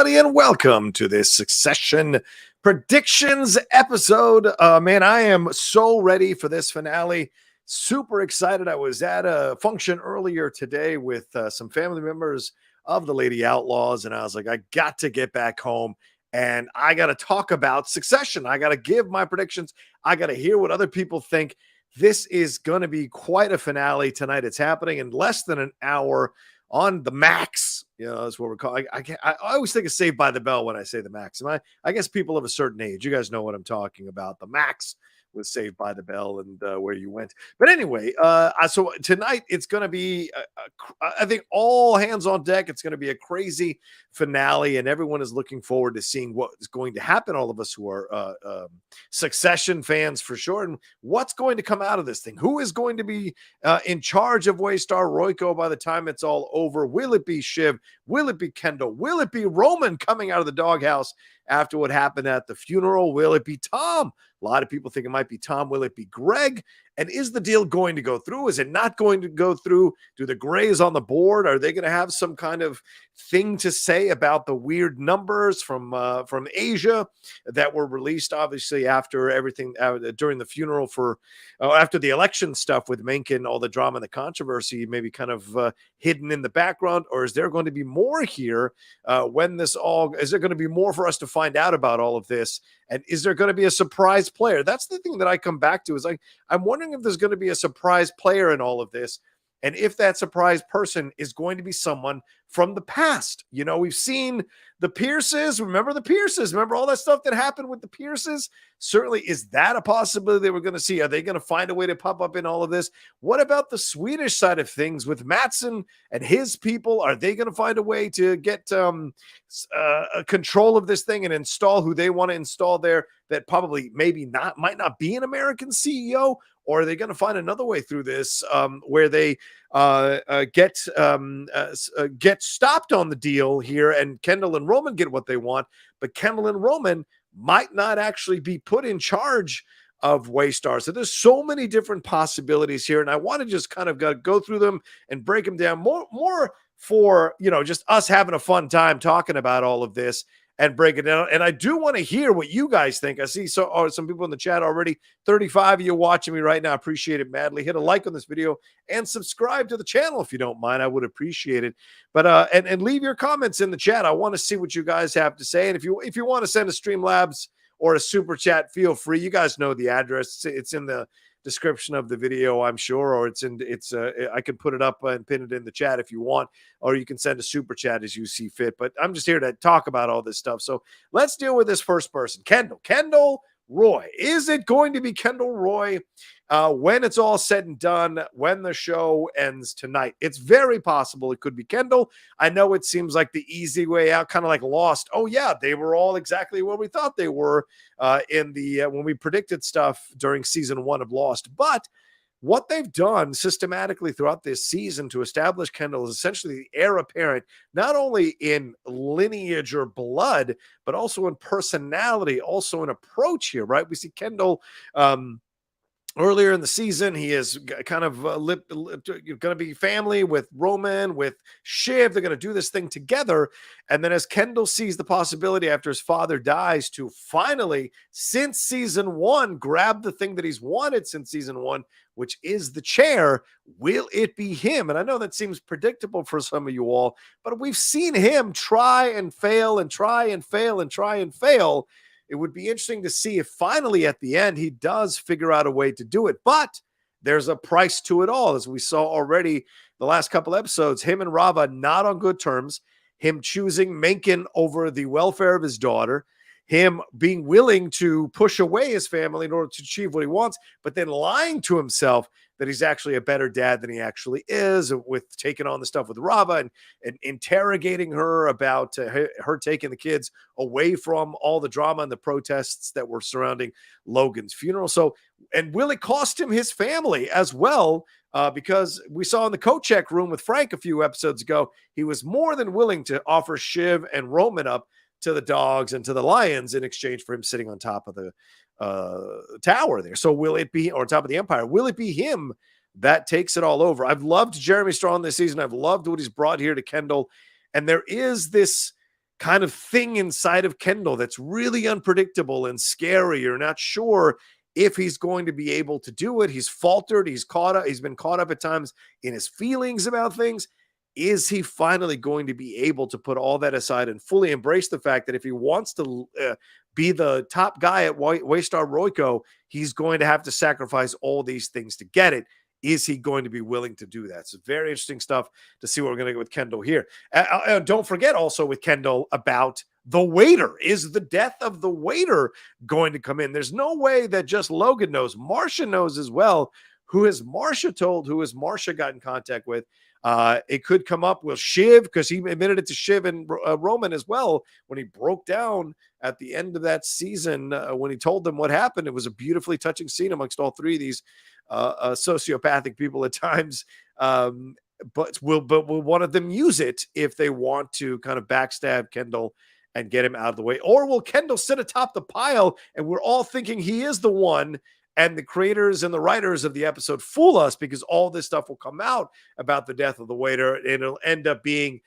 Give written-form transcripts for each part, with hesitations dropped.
everybody, and welcome to this Succession predictions episode. Man, I am so ready for this finale. Super excited. I was at a function earlier today with some family members of the Lady Outlaws, and I was like, I got to get back home and I got to talk about Succession. I got to give my predictions. I got to hear what other people think. This is going to be quite a finale tonight. It's happening in less than an hour on the Max. That's what we're calling. I always think of Saved by the Bell when I say the Max. And I guess people of a certain age, you guys know what I'm talking about. The Max was Saved by the Bell and where you went. But anyway, so tonight it's going to be, I think, all hands on deck. It's going to be a crazy finale, and everyone is looking forward to seeing what is going to happen. All of us who are Succession fans for sure, and what's going to come out of this thing. Who is going to be in charge of Waystar Royco by the time it's all over? Will it be Shiv? Will it be Kendall? Will it be Roman coming out of the doghouse after what happened at the funeral? Will it be Tom? A lot of people think it might be Tom. Will it be Greg? And is the deal going to go through? Is it not going to go through? Do the Grays on the board, are they going to have some kind of thing to say about the weird numbers from Asia that were released, obviously, after everything, during the funeral after the election stuff with Mencken, all the drama and the controversy, maybe kind of hidden in the background? Or is there going to be more here is there going to be more for us to find out about all of this? And is there going to be a surprise player? That's the thing that I come back to, is I'm wondering if there's going to be a surprise player in all of this. And if that surprise person is going to be someone from the past. We've seen the Pierces. Remember the Pierces? Remember all that stuff that happened with the Pierces? Certainly, is that a possibility that we're going to see? Are they going to find a way to pop up in all of this? What about the Swedish side of things with Matson and his people? Are they going to find a way to get control of this thing and install who they want to install there that probably might not be an American CEO? Or are they going to find another way through this where they get stopped on the deal here, and Kendall and Roman get what they want, but Kendall and Roman might not actually be put in charge of Waystar? So there's so many different possibilities here, and I want to just kind of go through them and break them down more for just us having a fun time talking about all of this and break it down. And I do want to hear what you guys think. I see some people in the chat already. 35 of you watching me right now. I appreciate it madly. Hit a like on this video and subscribe to the channel if you don't mind. I would appreciate it. But and leave your comments in the chat. I want to see what you guys have to say. And if you want to send a Streamlabs or a super chat, feel free. You guys know the address. It's in the description of the video, I'm sure, or I can put it up and pin it in the chat if you want, or you can send a super chat as you see fit. But I'm just here to talk about all this stuff. So let's deal with this first person, Kendall Roy. Is it going to be Kendall Roy when it's all said and done, when the show ends tonight? It's very possible it could be Kendall. I know it seems like the easy way out, kind of like Lost. Oh yeah, they were all exactly what we thought they were when we predicted stuff during season 1 of Lost. But what they've done systematically throughout this season to establish Kendall is essentially the heir apparent, not only in lineage or blood, but also in personality, also in approach here, right? We see Kendall earlier in the season, he is kind of going to be family with Roman, with Shiv. They're going to do this thing together. And then as Kendall sees the possibility after his father dies to finally, since season 1, grab the thing that he's wanted since season 1, which is the chair, will it be him? And I know that seems predictable for some of you all, but we've seen him try and fail and try and fail and try and fail. It would be interesting to see if finally at the end he does figure out a way to do it. But there's a price to it all. As we saw already the last couple episodes, him and Rava not on good terms, him choosing Mencken over the welfare of his daughter, him being willing to push away his family in order to achieve what he wants, but then lying to himself that he's actually a better dad than he actually is, with taking on the stuff with Rava and interrogating her about her taking the kids away from all the drama and the protests that were surrounding Logan's funeral. So, and will it cost him his family as well? Because we saw in the co-check room with Frank a few episodes ago, he was more than willing to offer Shiv and Roman up to the dogs and to the lions in exchange for him sitting on top of the tower there. So will it be, or top of the empire, will it be him that takes it all over? I've loved Jeremy Strong this season. I've loved what he's brought here to Kendall. And there is this kind of thing inside of Kendall that's really unpredictable and scary. You're not sure if he's going to be able to do it. He's faltered. He's been caught up at times in his feelings about things. Is he finally going to be able to put all that aside and fully embrace the fact that if he wants to be the top guy at Waystar Royco, he's going to have to sacrifice all these things to get it? Is he going to be willing to do that? So very interesting stuff to see what we're going to get with Kendall here. Don't forget also with Kendall about the waiter. Is the death of the waiter going to come in? There's no way that just Logan knows. Marcia knows as well. Who has Marcia told? Who has Marcia got in contact with? It could come up with Shiv, because he admitted it to Shiv and Roman as well when he broke down at the end of that season. When he told them what happened, it was a beautifully touching scene amongst all three of these sociopathic people at times. But will one of them use it if they want to kind of backstab Kendall and get him out of the way? Or will Kendall sit atop the pile and we're all thinking he is the one, and the creators and the writers of the episode fool us because all this stuff will come out about the death of the waiter and it'll end up being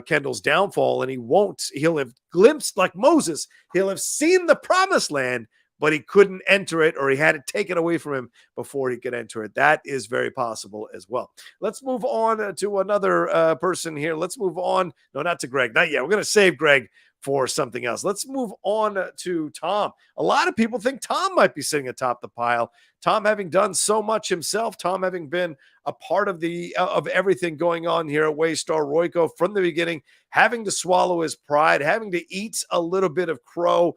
Kendall's downfall, and he'll have glimpsed, like Moses, he'll have seen the promised land, but he couldn't enter it, or he had it taken away from him before he could enter it. That is very possible as well. Let's move on to another person here. Let's move on. No, not to Greg. Not yet. We're going to save Greg for something else. Let's move on to Tom. A lot of people think Tom might be sitting atop the pile. Tom having done so much himself, Tom having been a part of of everything going on here at Waystar Royco from the beginning, having to swallow his pride, having to eat a little bit of crow.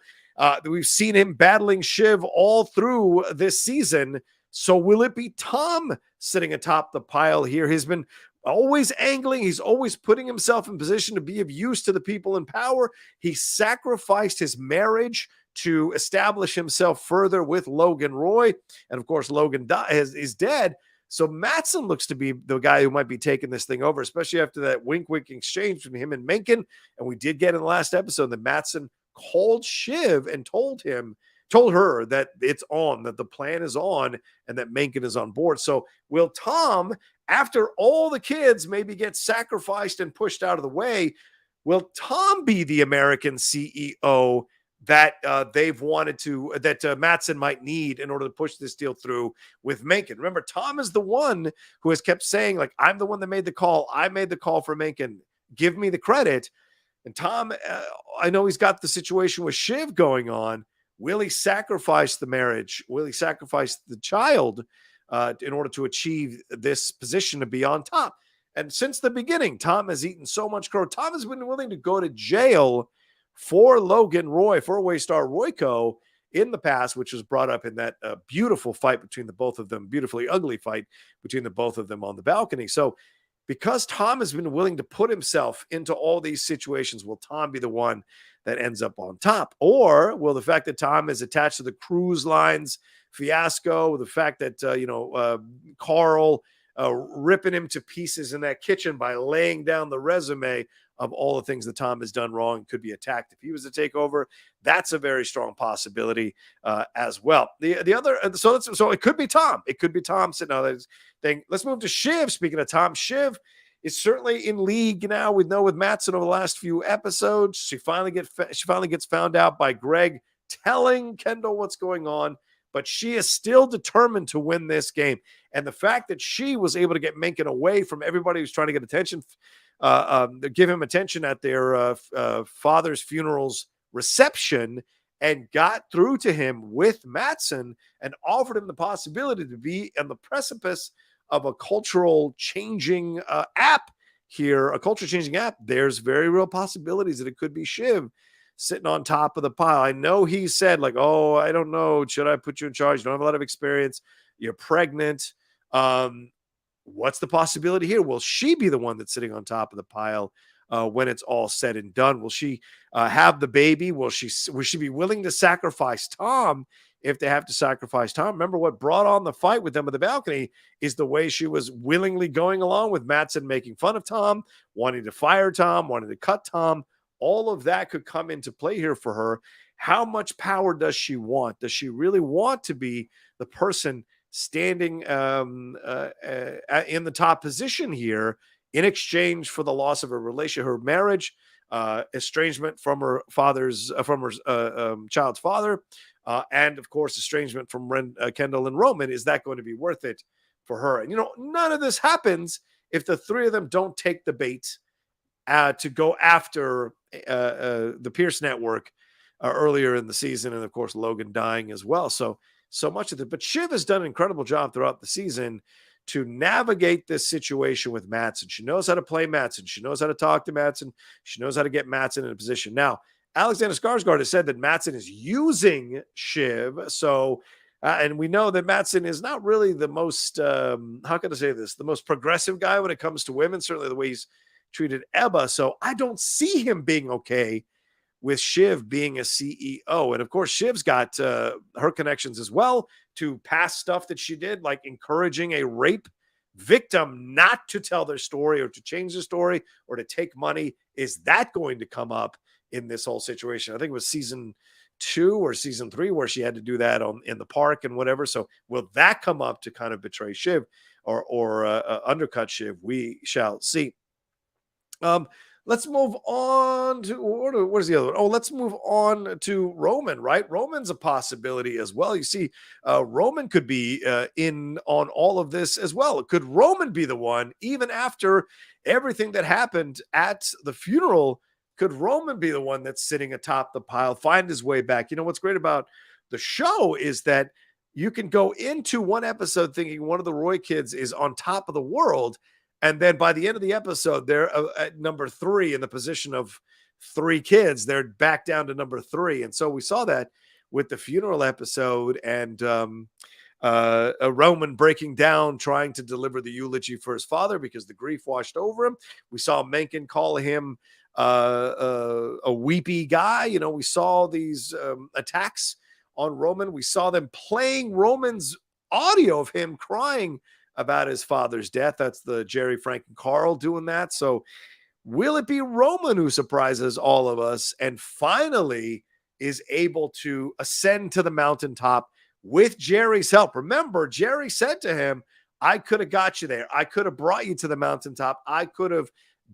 We've seen him battling Shiv all through this season. So will it be Tom sitting atop the pile here? He's been always angling. He's always putting himself in position to be of use to the people in power. He sacrificed his marriage to establish himself further with Logan Roy. And of course, Logan is dead. So Matson looks to be the guy who might be taking this thing over, especially after that wink-wink exchange between him and Mencken. And we did get in the last episode that Matson called Shiv and told her that it's on, that the plan is on, and that Mencken is on board. So will Tom, after all the kids maybe get sacrificed and pushed out of the way, will Tom be the American CEO that they've wanted to, that Matson might need in order to push this deal through with Mencken? Remember, Tom is the one who has kept saying, like, I'm the one that made the call. I made the call for Mencken. Give me the credit. And Tom, I know he's got the situation with Shiv going on. Will he sacrifice the marriage? Will he sacrifice the child in order to achieve this position to be on top? And since the beginning, Tom has eaten so much crow. Tom has been willing to go to jail for Logan Roy, for Waystar Royco in the past, which was brought up in that beautiful fight between the both of them, beautifully ugly fight between the both of them on the balcony. So because Tom has been willing to put himself into all these situations, will Tom be the one that ends up on top? Or will the fact that Tom is attached to the cruise lines fiasco, the fact that, Carl ripping him to pieces in that kitchen by laying down the resume of all the things that Tom has done wrong, could be attacked if he was to take over? That's a very strong possibility as well. The other, so it could be Tom. It could be Tom sitting on that thing. Let's move to Shiv. Speaking of Tom, Shiv is certainly in league now. We know with Matson over the last few episodes. She finally gets found out by Greg telling Kendall what's going on, but she is still determined to win this game. And the fact that she was able to get Mencken away from everybody who's trying to get attention, give him attention at their father's funeral's reception, and got through to him with Matson and offered him the possibility to be on the precipice of a cultural changing app here, a culture changing app. There's very real possibilities that it could be Shiv sitting on top of the pile. I know he said, like, oh, I don't know, should I put you in charge? You don't have a lot of experience. You're pregnant. What's the possibility here? Will she be the one that's sitting on top of the pile when it's all said and done? Will she have the baby? Will she be willing to sacrifice Tom if they have to sacrifice Tom? Remember, what brought on the fight with them at the balcony is the way she was willingly going along with Matson making fun of Tom, wanting to fire Tom, wanting to cut Tom. All of that could come into play here for her. How much power does she want? Does she really want to be the person standing in the top position here in exchange for the loss of her marriage, estrangement from her father's child's father, and of course estrangement from Kendall and Roman. Is that going to be worth it for her? And none of this happens if the three of them don't take the bait to go after the Pierce network earlier in the season, and of course Logan dying as well. So much of it. But Shiv has done an incredible job throughout the season to navigate this situation with Matson. She knows how to play Matson. She knows how to talk to Matson. She knows how to get Matson in a position. Now, Alexander Skarsgård has said that Matson is using Shiv. So, and we know that Matson is not really the most, how can I say this, the most progressive guy when it comes to women, certainly the way he's treated Ebba. So I don't see him being okay with Shiv being a CEO. And of course, Shiv's got her connections as well to past stuff that she did, like encouraging a rape victim not to tell their story or to change their story or to take money. Is that going to come up in this whole situation? I think it was season 2 or season 3 where she had to do that in the park and whatever. So will that come up to kind of betray Shiv or undercut Shiv? We shall see. Let's move on to what is the other one? Oh, let's move on to Roman, right? Roman's a possibility as well. You see, Roman could be in on all of this as well. Could Roman be the one, even after everything that happened at the funeral? Could Roman be the one that's sitting atop the pile, find his way back? What's great about the show is that you can go into one episode thinking one of the Roy kids is on top of the world, and then by the end of the episode, they're at number 3 in the position of 3 kids. They're back down to number 3. And so we saw that with the funeral episode and a Roman breaking down, trying to deliver the eulogy for his father because the grief washed over him. We saw Mencken call him a weepy guy. We saw these attacks on Roman. We saw them playing Roman's audio of him crying about his father's death. That's the Gerri, Frank, and Carl doing that. So will it be Roman who surprises all of us and finally is able to ascend to the mountaintop with Gerri's help? Remember, Gerri said to him, I could have got you there. I could have brought you to the mountaintop. I could have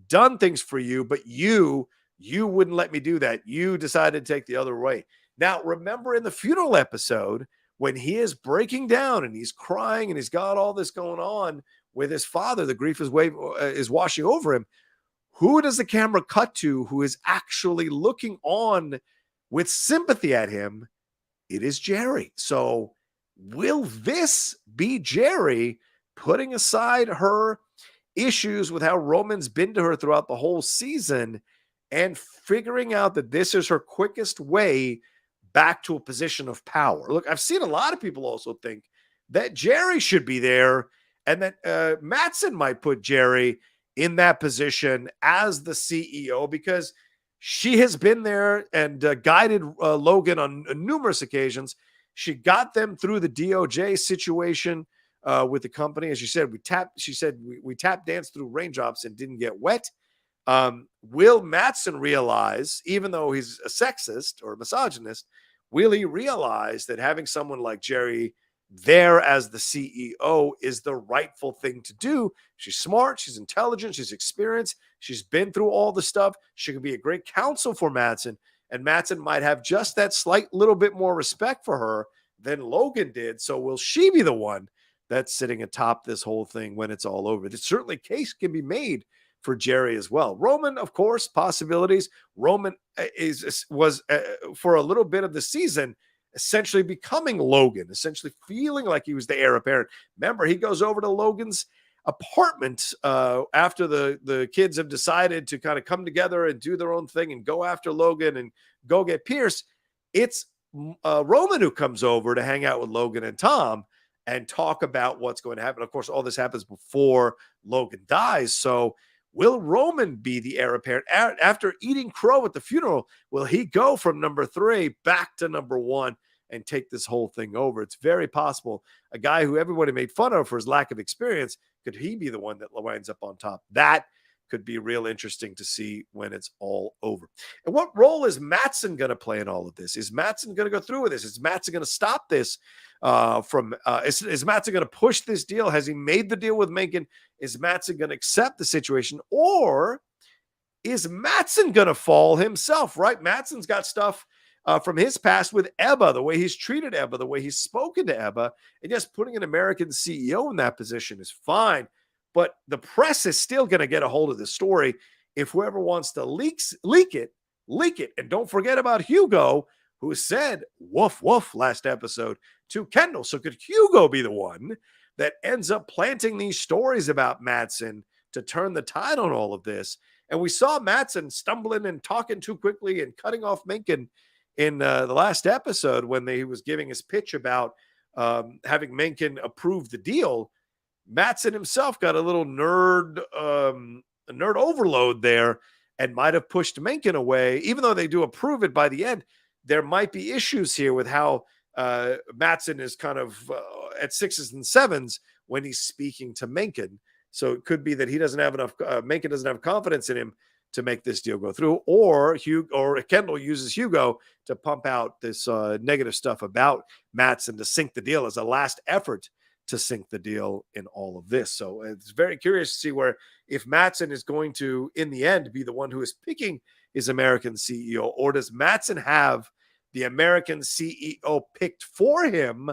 done things for you, but you wouldn't let me do that. You decided to take the other way. Now, remember in the funeral episode, when he is breaking down and he's crying and he's got all this going on with his father, the grief is washing over him. Who does the camera cut to who is actually looking on with sympathy at him? It is Gerri. So will this be Gerri putting aside her issues with how Roman's been to her throughout the whole season and figuring out that this is her quickest way back to a position of power? Look, I've seen a lot of people also think that Gerri should be there and that Matson might put Gerri in that position as the CEO because she has been there and guided Logan on numerous occasions. She got them through the DOJ situation with the company. As you said, we tap danced through raindrops and didn't get wet. Will Matson realize, even though he's a sexist or a misogynist, will he realize that having someone like Gerri there as the CEO is the rightful thing to do? She's smart, she's intelligent, she's experienced, she's been through all the stuff. She could be a great counsel for Matson, and Matson might have just that slight little bit more respect for her than Logan did. So will she be the one that's sitting atop this whole thing when it's all over? There's certainly case can be made for Gerri as well. Roman, of course, possibilities. Roman was for a little bit of the season essentially becoming Logan, essentially feeling like he was the heir apparent. Remember, he goes over to Logan's apartment after the kids have decided to kind of come together and do their own thing and go after Logan and go get Pierce. It's Roman who comes over to hang out with Logan and Tom and talk about what's going to happen. Of course, all this happens before Logan dies. So will Roman be the heir apparent after eating crow at the funeral? Will he go from number 3 back to number 1 and take this whole thing over? It's very possible. A guy who everybody made fun of for his lack of experience, could he be the one that winds up on top? That could be real interesting to see when it's all over. And what role is Matson going to play in all of this? Is Matson going to go through with this? Is Matson going to stop this is Matson going to push this deal? Has he made the deal with Mencken? Is Matson going to accept the situation? Or is Matson going to fall himself, right? Matson's got stuff from his past with Ebba, the way he's treated Ebba, the way he's spoken to Ebba. And yes, putting an American CEO in that position is fine, but the press is still going to get a hold of the story. If whoever wants to leak it, leak it. And don't forget about Hugo, who said woof woof last episode to Kendall. So could Hugo be the one that ends up planting these stories about Matson to turn the tide on all of this? And we saw Matson stumbling and talking too quickly and cutting off Mencken in the last episode when he was giving his pitch about having Mencken approve the deal. Matson himself got a little nerd overload there and might have pushed Mencken away. Even though they do approve it by the end, there might be issues here with how Matson is kind of at 6s and 7s when he's speaking to Mencken. So it could be that he doesn't have enough, Mencken doesn't have confidence in him to make this deal go through, or Kendall uses Hugo to pump out this negative stuff about Matson to sink the deal as a last effort to sink the deal in all of this. So it's very curious to see where if Matson is going to, in the end, be the one who is picking his American CEO, or does Matson have the American CEO picked for him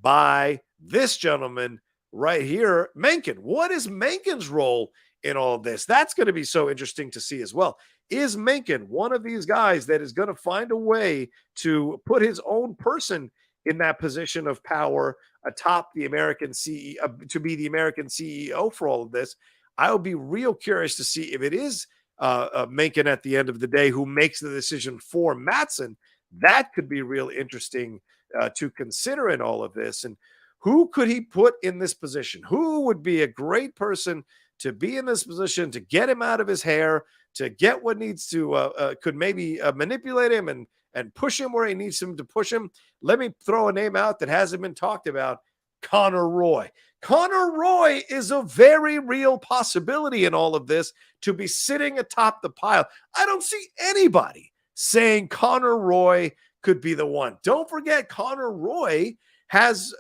by this gentleman right here, Mencken? What is Mencken's role in all of this? That's going to be so interesting to see as well. Is Mencken one of these guys that is going to find a way to put his own person in that position of power atop the American CEO, to be the American CEO for all of this? I'll be real curious to see if it is Mencken at the end of the day who makes the decision for Matson. That could be real interesting to consider in all of this. And who could he put in this position? Who would be a great person to be in this position, to get him out of his hair, to get what needs to, could maybe manipulate him and push him where he needs him to push him? Let me throw a name out that hasn't been talked about: Connor Roy. Connor Roy is a very real possibility in all of this to be sitting atop the pile. I don't see anybody saying Connor Roy could be the one. Don't forget, Connor Roy has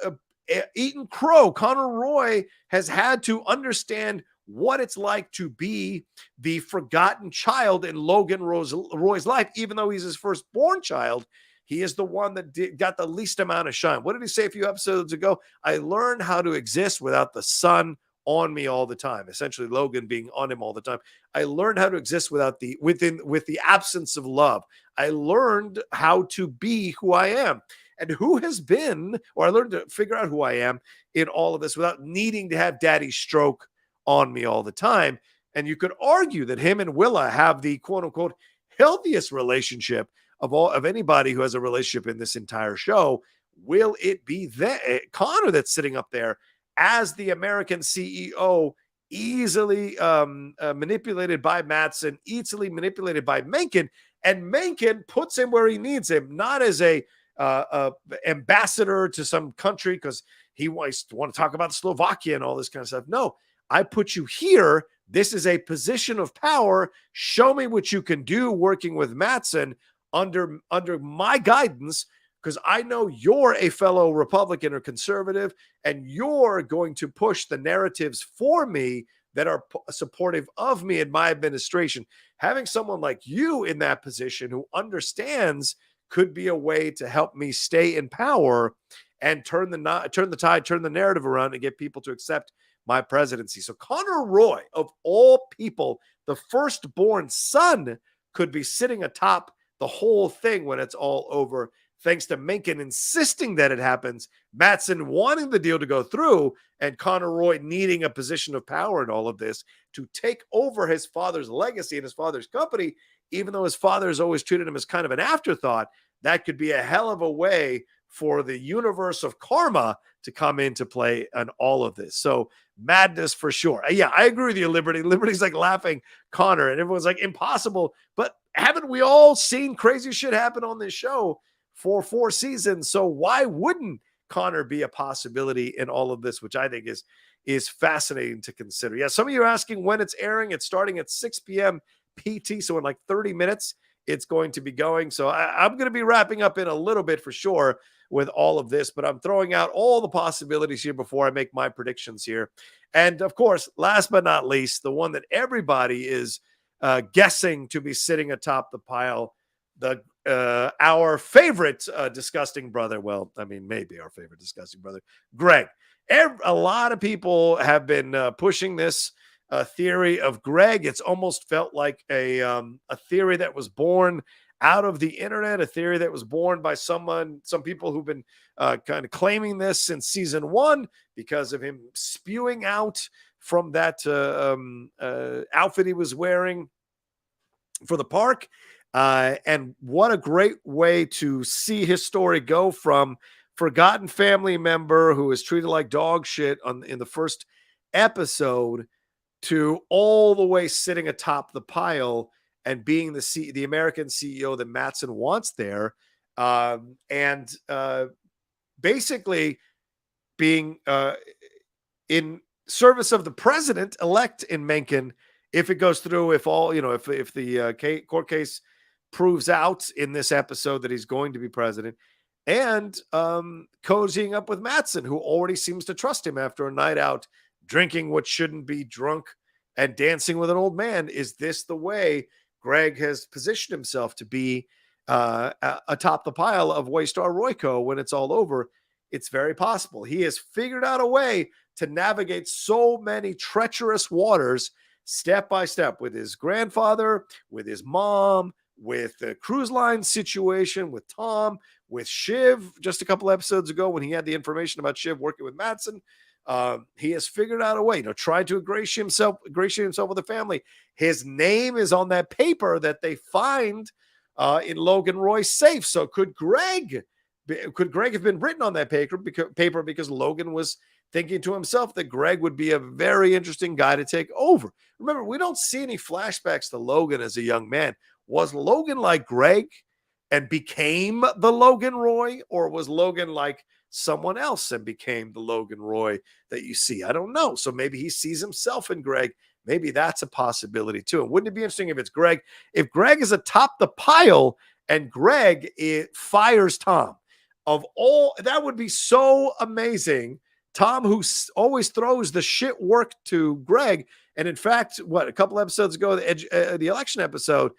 eaten crow. Connor Roy has had to understand what it's like to be the forgotten child in Logan Roy's life. Even though he's his firstborn child, he is the one that got the least amount of shine. What did he say a few episodes ago? I learned how to exist without the sun on me all the time. Essentially, Logan being on him all the time. I learned how to exist with the absence of love. I learned how to be who I am. And who has been, or I learned to figure out who I am in all of this without needing to have daddy's stroke on me all the time. And you could argue that him and Willa have the quote unquote healthiest relationship of anybody who has a relationship in this entire show. Will it be Connor that's sitting up there as the American CEO, easily manipulated by Matson, easily manipulated by Mencken, and Mencken puts him where he needs him, not as a ambassador to some country because he wants to talk about Slovakia and all this kind of stuff. No, I put you here. This is a position of power. Show me what you can do working with Matson under my guidance, because I know you're a fellow Republican or conservative, and you're going to push the narratives for me that are supportive of me and my administration. Having someone like you in that position who understands could be a way to help me stay in power and turn the tide, turn the narrative around, and get people to accept my presidency. So Connor Roy, of all people, the firstborn son, could be sitting atop the whole thing when it's all over, thanks to Mencken insisting that it happens, Matson wanting the deal to go through, and Connor Roy needing a position of power in all of this to take over his father's legacy and his father's company, even though his father has always treated him as kind of an afterthought. That could be a hell of a way for the universe of karma to come into play on all of this. So madness for sure. Yeah, I agree with you, Liberty. Liberty's like laughing Connor, and everyone's like, impossible. But haven't we all seen crazy shit happen on this show for 4 seasons? So why wouldn't Connor be a possibility in all of this, which I think is fascinating to consider. Yeah, some of you are asking when it's airing. It's starting at 6 p.m. PT, so in like 30 minutes, it's going to be going. So I'm going to be wrapping up in a little bit for sure with all of this, but I'm throwing out all the possibilities here before I make my predictions here. And of course, last but not least, the one that everybody is guessing to be sitting atop the pile, the our favorite disgusting brother. Well, I mean, maybe our favorite disgusting brother, Greg. A lot of people have been pushing this theory of Greg. It's almost felt like a theory that was born out of the internet, a theory that was born by some people who've been kind of claiming this since season 1 because of him spewing out from that outfit he was wearing for the park. And what a great way to see his story go from forgotten family member who was treated like dog shit in the first episode to all the way sitting atop the pile and being the American CEO that Matson wants there. And basically being in service of the president-elect in Mencken, if it goes through, if the court case proves out in this episode that he's going to be president, and cozying up with Matson, who already seems to trust him after a night out, drinking what shouldn't be drunk and dancing with an old man. Is this the way Greg has positioned himself to be atop the pile of Waystar Royco when it's all over? It's very possible. He has figured out a way to navigate so many treacherous waters step by step with his grandfather, with his mom, with the cruise line situation, with Tom, with Shiv just a couple episodes ago when he had the information about Shiv working with Matson. He has figured out a way, trying to ingratiate himself with the family. His name is on that paper that they find in Logan Roy's safe. So could Greg have been written on that paper because Logan was thinking to himself that Greg would be a very interesting guy to take over? Remember, we don't see any flashbacks to Logan as a young man. Was Logan like Greg and became the Logan Roy, or was Logan like someone else and became the Logan Roy that you see? I don't know. So maybe he sees himself in Greg. Maybe that's a possibility too. And wouldn't it be interesting if it's Greg? If Greg is atop the pile and Greg fires Tom, that would be so amazing. Tom, who always throws the shit work to Greg, and in fact, a couple episodes ago, the election episode,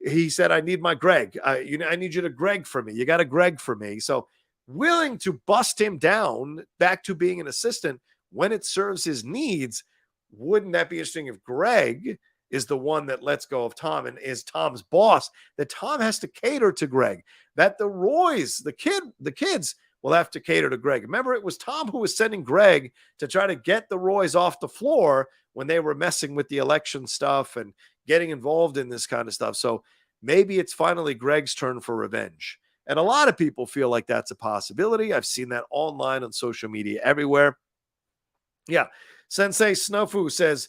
he said, "I need my Greg. I need you to Greg for me. You got to Greg for me." So willing to bust him down back to being an assistant when it serves his needs. Wouldn't that be interesting if Greg is the one that lets go of Tom and is Tom's boss, that Tom has to cater to Greg, that the Roys, the kids will have to cater to Greg? Remember, it was Tom who was sending Greg to try to get the Roys off the floor when they were messing with the election stuff and getting involved in this kind of stuff. So maybe it's finally Greg's turn for revenge. And a lot of people feel like that's a possibility. I've seen that online on social media everywhere. Yeah. Sensei Sifu says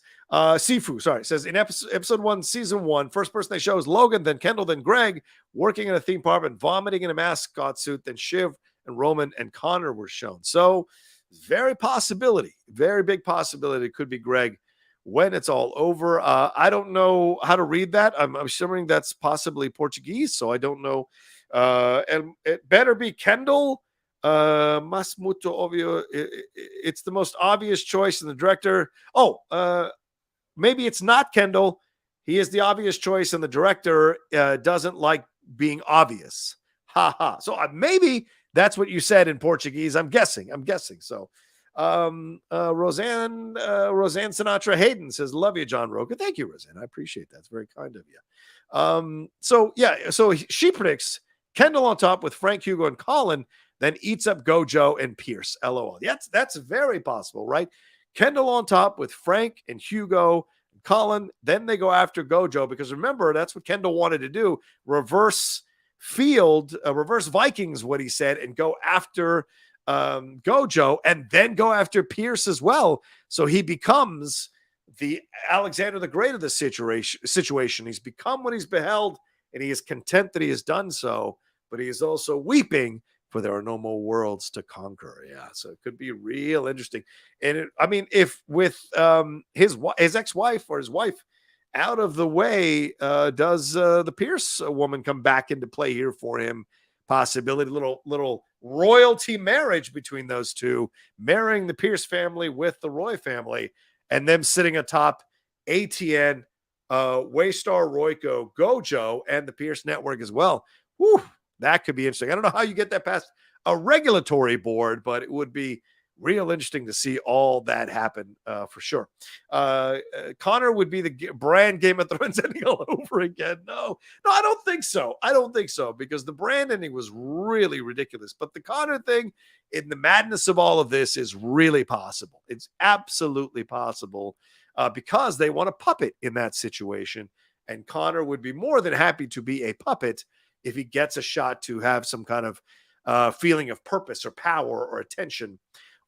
in episode 1, season 1, first person they show is Logan, then Kendall, then Greg working in a theme park and vomiting in a mascot suit. Then Shiv and Roman and Connor were shown. So very big possibility it could be Greg when it's all over. I don't know how to read that. I'm assuming that's possibly Portuguese, so I don't know. And it better be Kendall. Mas muito obvio. It's the most obvious choice in the director. Maybe it's not Kendall. He is the obvious choice, and the director doesn't like being obvious. Ha ha. So maybe that's what you said in Portuguese. I'm guessing. So Roseanne Sinatra Hayden says, "Love you, John Rocha." Thank you, Roseanne. I appreciate that. It's very kind of you. So she predicts Kendall on top with Frank, Hugo, and Colin, then eats up Gojo and Pierce. LOL. That's very possible, right? Kendall on top with Frank and Hugo and Colin. Then they go after Gojo, because remember, that's what Kendall wanted to do. Reverse Vikings, what he said, and go after Gojo, and then go after Pierce as well. So he becomes the Alexander the Great of the situation. He's become what he's beheld, and he is content that he has done so, but he is also weeping, for there are no more worlds to conquer. Yeah, so it could be real interesting. And if with his ex-wife or his wife out of the way, does the Pierce woman come back into play here for him? Possibility, little royalty marriage between those two, marrying the Pierce family with the Roy family, and them sitting atop ATN Waystar Royco, Gojo, and the Pierce Network as well. Whew, that could be interesting. I don't know how you get that past a regulatory board, but it would be real interesting to see all that happen for sure. Connor would be the brand Game of Thrones ending all over again. No, I don't think so. I don't think so, because the brand ending was really ridiculous. But the Connor thing, in the madness of all of this, is really possible. It's absolutely possible because they want a puppet in that situation. And Connor would be more than happy to be a puppet if he gets a shot to have some kind of feeling of purpose or power or attention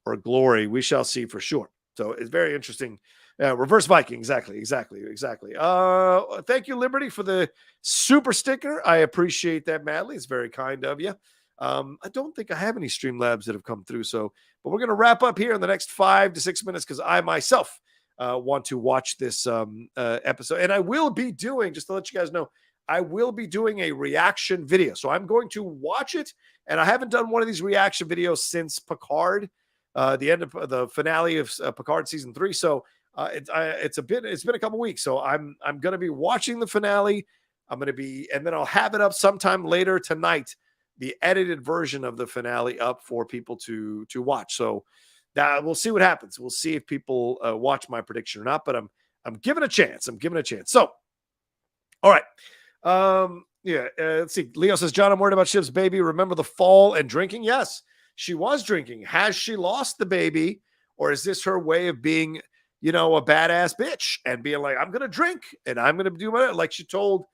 or glory. We shall see for sure. So it's very interesting. Reverse Viking. Exactly. Thank you, Liberty, for the super sticker. I appreciate that madly. It's very kind of you. I don't think I have any Streamlabs that have come through. But we're going to wrap up here in the next 5 to 6 minutes because I myself want to watch this episode. And I will be doing, just to let you guys know, I will be doing a reaction video. So I'm going to watch it. And I haven't done one of these reaction videos since Picard, the end of the finale of Picard season 3. So it's been a couple weeks. So I'm going to be watching the finale. And then I'll have it up sometime later tonight, the edited version of the finale up for people to watch. So that we'll see what happens. We'll see if people watch my prediction or not, but I'm giving a chance. So, all right. Let's see. Leo says, John, I'm worried about Shiv's baby. Remember the fall and drinking? Yes, she was drinking. Has she lost the baby, or is this her way of being, a badass bitch and being like, I'm going to drink and I'm going to do my, like she told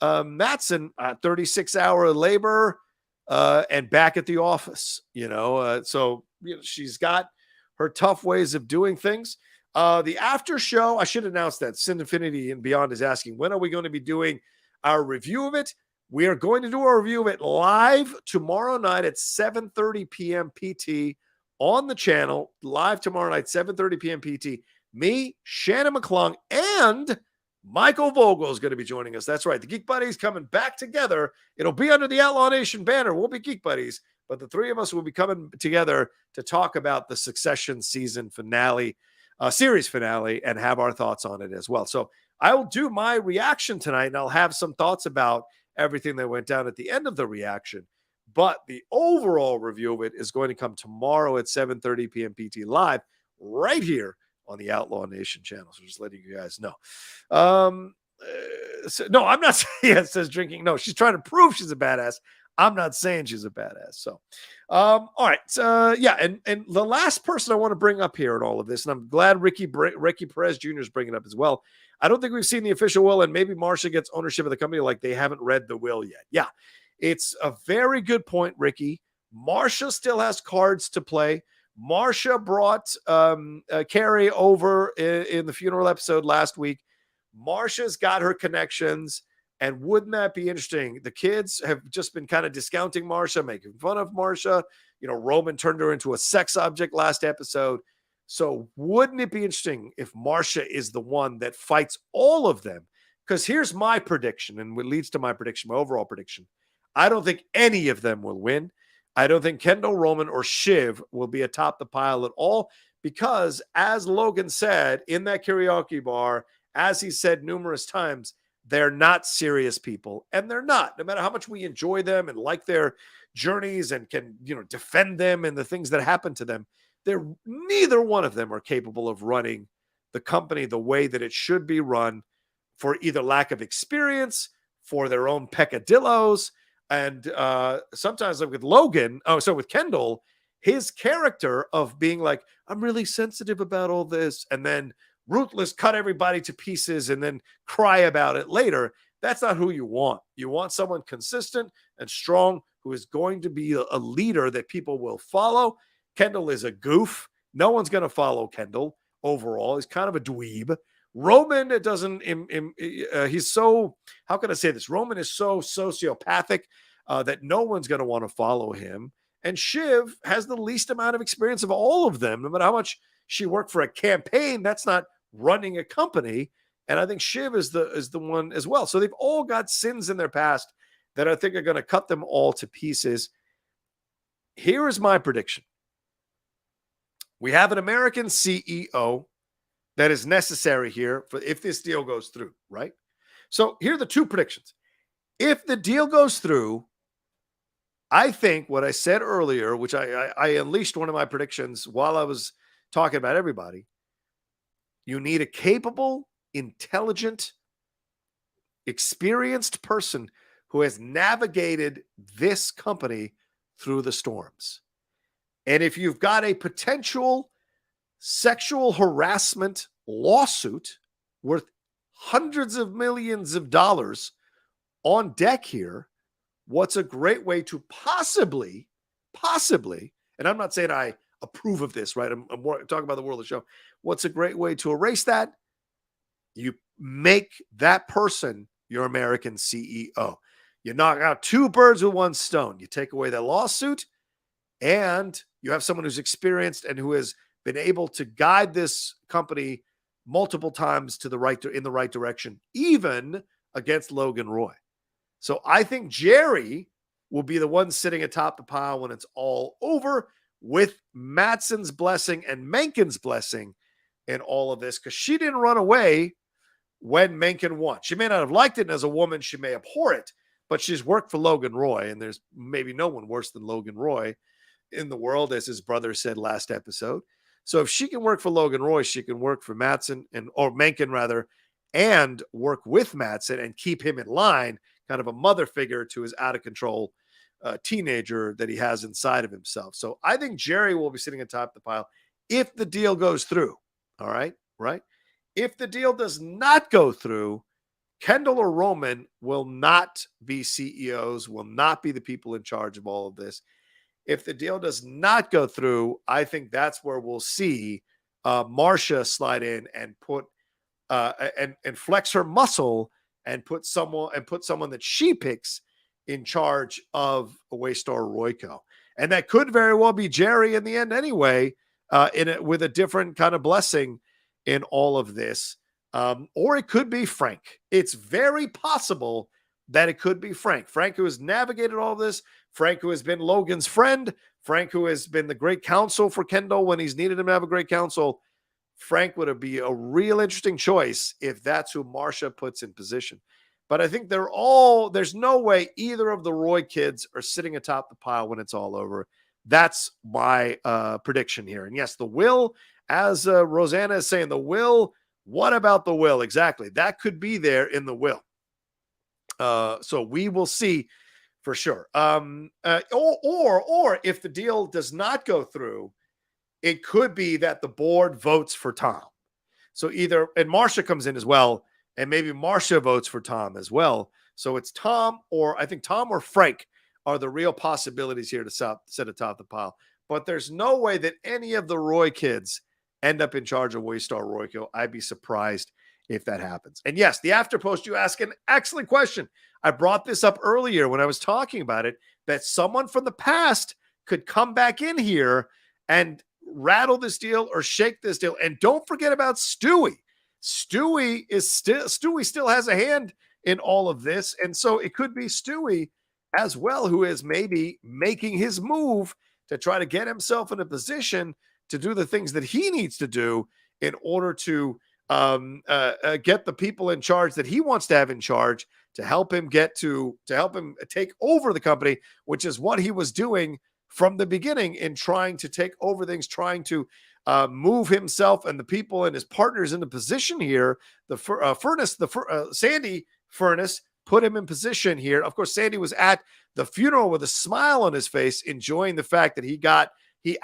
Matson, 36-hour labor and back at the office, so she's got her tough ways of doing things. The after show, I should announce that Sin Infinity and Beyond is asking, when are we going to be doing our review of it? We are going to do our review of it live tomorrow night at 7:30 p.m. PT on the channel. Live tomorrow night, 7:30 p.m. PT. Me, Shannon McClung, and Michael Vogel is going to be joining us. That's right. The Geek Buddies coming back together. It'll be under the Outlaw Nation banner. We'll be Geek Buddies, but the three of us will be coming together to talk about the Succession season finale, series finale, and have our thoughts on it as well. So I will do my reaction tonight, and I'll have some thoughts about everything that went down at the end of the reaction. But the overall review of it is going to come tomorrow at 7:30 p.m. PT live right here on the Outlaw Nation channel. So just letting you guys know. No, I'm not saying it says drinking. No, she's trying to prove she's a badass. I'm not saying she's a badass. So, all right. And the last person I want to bring up here in all of this, and I'm glad Ricky Perez Jr. is bringing it up as well. I don't think we've seen the official will, and maybe Marcia gets ownership of the company like they haven't read the will yet. Yeah, it's a very good point, Ricky. Marcia still has cards to play. Marcia brought Carrie over in the funeral episode last week. Marcia's got her connections. And wouldn't that be interesting? The kids have just been kind of discounting Marcia, making fun of Marcia. Roman turned her into a sex object last episode. So wouldn't it be interesting if Marcia is the one that fights all of them? Because here's my prediction, and what leads to my prediction, my overall prediction. I don't think any of them will win. I don't think Kendall, Roman, or Shiv will be atop the pile at all, because as Logan said in that karaoke bar, as he said numerous times, they're not serious people, and they're not. No matter how much we enjoy them and like their journeys and can, defend them and the things that happen to them, neither one of them are capable of running the company the way that it should be run, for either lack of experience, for their own peccadillos. And sometimes like with Kendall, his character of being like, I'm really sensitive about all this, and then ruthless cut everybody to pieces and then cry about it later. That's not who you want. You want someone consistent and strong who is going to be a leader that people will follow. Kendall is a goof. No one's going to follow Kendall overall. He's kind of a dweeb. Roman doesn't, he's so, how can I say this? Roman is so sociopathic that no one's going to want to follow him. And Shiv has the least amount of experience of all of them. No matter how much she worked for a campaign, that's not running a company. And I think Shiv is the one as well. So they've all got sins in their past that I think are going to cut them all to pieces. Here is my prediction. We have an American CEO that is necessary here for if this deal goes through, right? So here are the two predictions. If the deal goes through, I think what I said earlier, which I unleashed one of my predictions while I was talking about everybody, you need a capable, intelligent, experienced person who has navigated this company through the storms. And if you've got a potential sexual harassment lawsuit worth hundreds of millions of dollars on deck here, what's a great way to possibly, and I'm not saying I approve of this, right? I'm talking about the world of the show. What's a great way to erase that? You make that person your American CEO. You knock out two birds with one stone. You take away that lawsuit, and you have someone who's experienced and who has been able to guide this company multiple times to the right in the right direction, even against Logan Roy. So I think Gerri will be the one sitting atop the pile when it's all over, with Matson's blessing and Mencken's blessing in all of this, because she didn't run away when Mencken won. She may not have liked it, and as a woman, she may abhor it, but she's worked for Logan Roy, and there's maybe no one worse than Logan Roy in the world, as his brother said last episode. So if she can work for Logan Roy, she can work for Matson or Mencken rather, and work with Matson and keep him in line, kind of a mother figure to his out of control teenager that he has inside of himself. So I think Gerri will be sitting atop the pile if the deal goes through. All right. Right. If the deal does not go through, Kendall or Roman will not be CEOs, will not be the people in charge of all of this. If the deal does not go through, I think that's where we'll see Marcia slide in and put and flex her muscle and put someone that she picks in charge of Waystar Royco. And that could very well be Gerri in the end anyway, with a different kind of blessing in all of this. Or it could be Frank. It's very possible that it could be Frank. Frank, who has navigated all of this, Frank, who has been Logan's friend, Frank, who has been the great counsel for Kendall when he's needed him to have a great counsel. Frank would be a real interesting choice if that's who Marcia puts in position. But I think there's no way either of the Roy kids are sitting atop the pile when it's all over. That's my prediction here. And yes, the will, as Rosanna is saying, the will, what about the will? Exactly. That could be there in the will. So we will see for sure. Or if the deal does not go through, it could be that the board votes for Tom. So either, and Marcia comes in as well, and maybe Marcia votes for Tom as well. So it's Tom, or I think Tom or Frank are the real possibilities here to sit atop the pile. But there's no way that any of the Roy kids end up in charge of Waystar Royco. I'd be surprised if that happens. And yes, the after post, you ask an excellent question. I brought this up earlier when I was talking about it, that someone from the past could come back in here and rattle this deal or shake this deal. And don't forget about Stewie. Stewie still has a hand in all of this. And so it could be Stewie as well, who is maybe making his move to try to get himself in a position to do the things that he needs to do in order to get the people in charge that he wants to have in charge, to help him take over the company, which is what he was doing from the beginning in trying to take over things, trying to move himself and the people and his partners into position here. Sandy Furnace put him in position here. Of course, Sandy was at the funeral with a smile on his face, enjoying the fact that he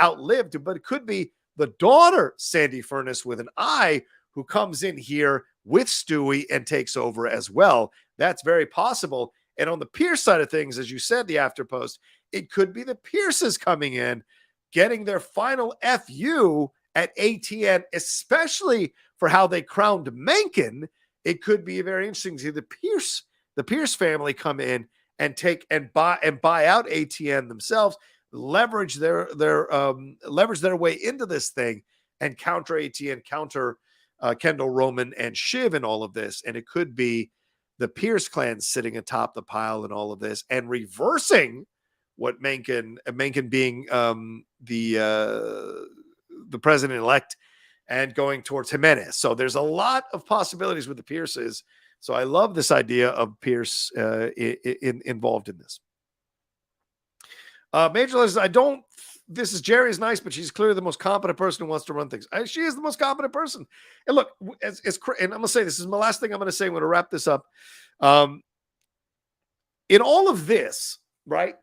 outlived, but it could be the daughter, Sandy Furnace with an I, who comes in here with Stewie and takes over as well. That's very possible. And on the Pierce side of things, as you said, the after post, it could be the Pierces coming in, getting their final FU at ATN, especially for how they crowned Mencken. It could be very interesting to see the Pierce family come in and buy out ATN themselves, leverage their way into this thing and counter ATN, counter Kendall, Roman, and Shiv in all of this. And it could be the Pierce clan sitting atop the pile in all of this and reversing what Mencken being the president-elect and going towards Jimenez. So there's a lot of possibilities with the Pierces. So I love this idea of Pierce involved in this. Major League, this is Gerri is nice, but she's clearly the most competent person who wants to run things. She is the most competent person. And look, and I'm going to say, this is my last thing I'm going to say. I'm going to wrap this up. In all of this, right?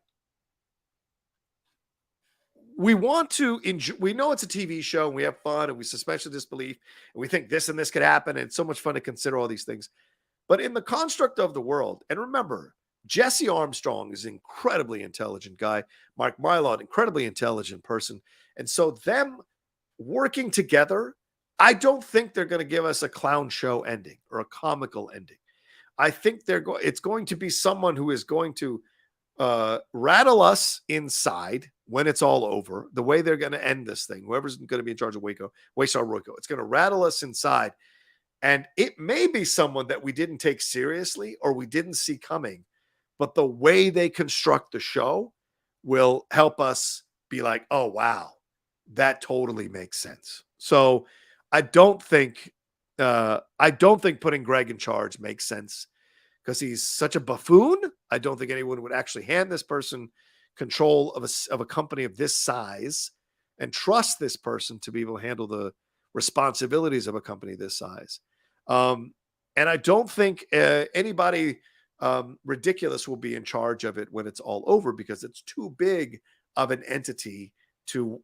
We want to enjoy, we know it's a TV show and we have fun and we suspension disbelief and we think this and this could happen. And it's so much fun to consider all these things. But in the construct of the world, and remember, Jesse Armstrong is an incredibly intelligent guy. Mark Mylod, incredibly intelligent person. And so them working together, I don't think they're going to give us a clown show ending or a comical ending. I think it's going to be someone who is going to rattle us inside when it's all over, the way they're going to end this thing, whoever's going to be in charge of Waystar Royco, it's going to rattle us inside. And it may be someone that we didn't take seriously or we didn't see coming, but the way they construct the show will help us be like, oh, wow, that totally makes sense. So I don't think putting Greg in charge makes sense because he's such a buffoon. I don't think anyone would actually hand this person control of a company of this size and trust this person to be able to handle the responsibilities of a company this size. And I don't think anybody ridiculous will be in charge of it when it's all over because it's too big of an entity to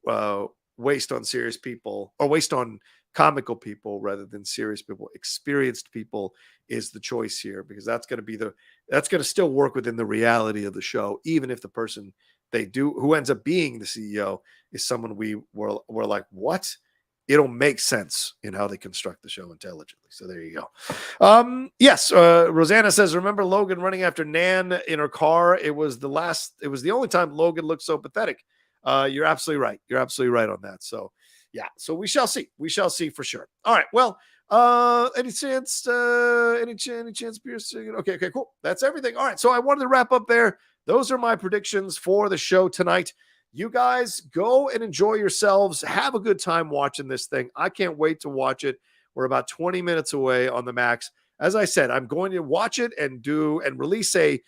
waste on serious people or waste on comical people rather than serious people. Experienced people is the choice here because that's going to still work within the reality of the show, even if the person who ends up being the CEO is someone we're like, what? It'll make sense in how they construct the show intelligently. So there you go. Yes. Rosanna says, remember Logan running after Nan in her car? It was the only time Logan looked so pathetic. You're absolutely right. You're absolutely right on that. So yeah. So we shall see. We shall see for sure. All right. Well, any chance Pierce? Okay, cool. That's everything. All right. So I wanted to wrap up there. Those are my predictions for the show tonight. You guys go and enjoy yourselves. Have a good time watching this thing. I can't wait to watch it. We're about 20 minutes away on the Max. As I said, I'm going to watch it and release a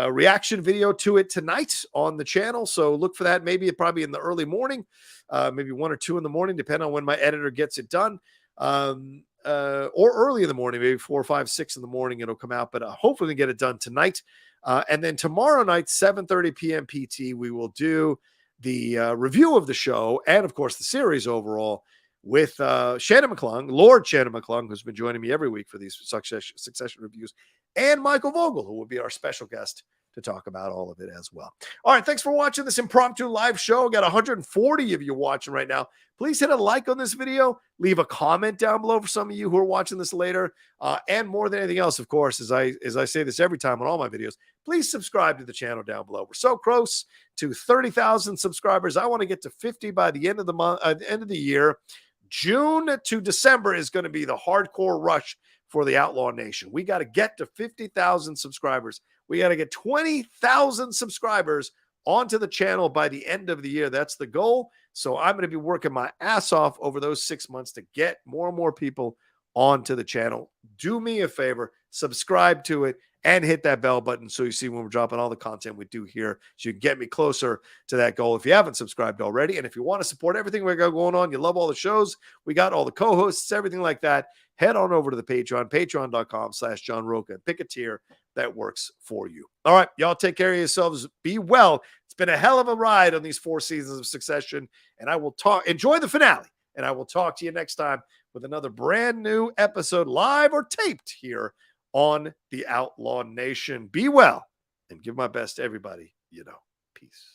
reaction video to it tonight on the channel. So look for that. Maybe probably in the early morning, maybe 1 or 2 in the morning, depending on when my editor gets it done. Or early in the morning, maybe 4 or 5, 6 in the morning, it'll come out. But hopefully get it done tonight. And then tomorrow night, 7:30 p.m. PT, we will do the review of the show and, of course, the series overall with Shannon McClung, Lord Shannon McClung, who's been joining me every week for these Succession reviews, and Michael Vogel, who will be our special guest to talk about all of it as well. All right, thanks for watching this impromptu live show. Got 140 of you watching right now. Please hit a like on this video. Leave a comment down below for some of you who are watching this later. And more than anything else, of course, as I say this every time on all my videos, please subscribe to the channel down below. We're so close to 30,000 subscribers. I want to get to 50 by the end of the month, end of the year. June to December is going to be the hardcore rush for the Outlaw Nation. We got to get to 50,000 subscribers. We got to get 20,000 subscribers onto the channel by the end of the year. That's the goal. So I'm going to be working my ass off over those 6 months to get more and more people onto the channel. Do me a favor, subscribe to it and hit that bell button so you see when we're dropping all the content we do here so you can get me closer to that goal if you haven't subscribed already. And if you want to support everything we got going on, you love all the shows, we got all the co-hosts, everything like that, head on over to the Patreon, patreon.com/John Rocha, and pick a tier that works for you. All right, y'all take care of yourselves. Be well. It's been a hell of a ride on these 4 seasons of Succession, and I will enjoy the finale, and I will talk to you next time with another brand new episode, live or taped here on the Outlaw Nation. Be well and give my best to everybody. Peace.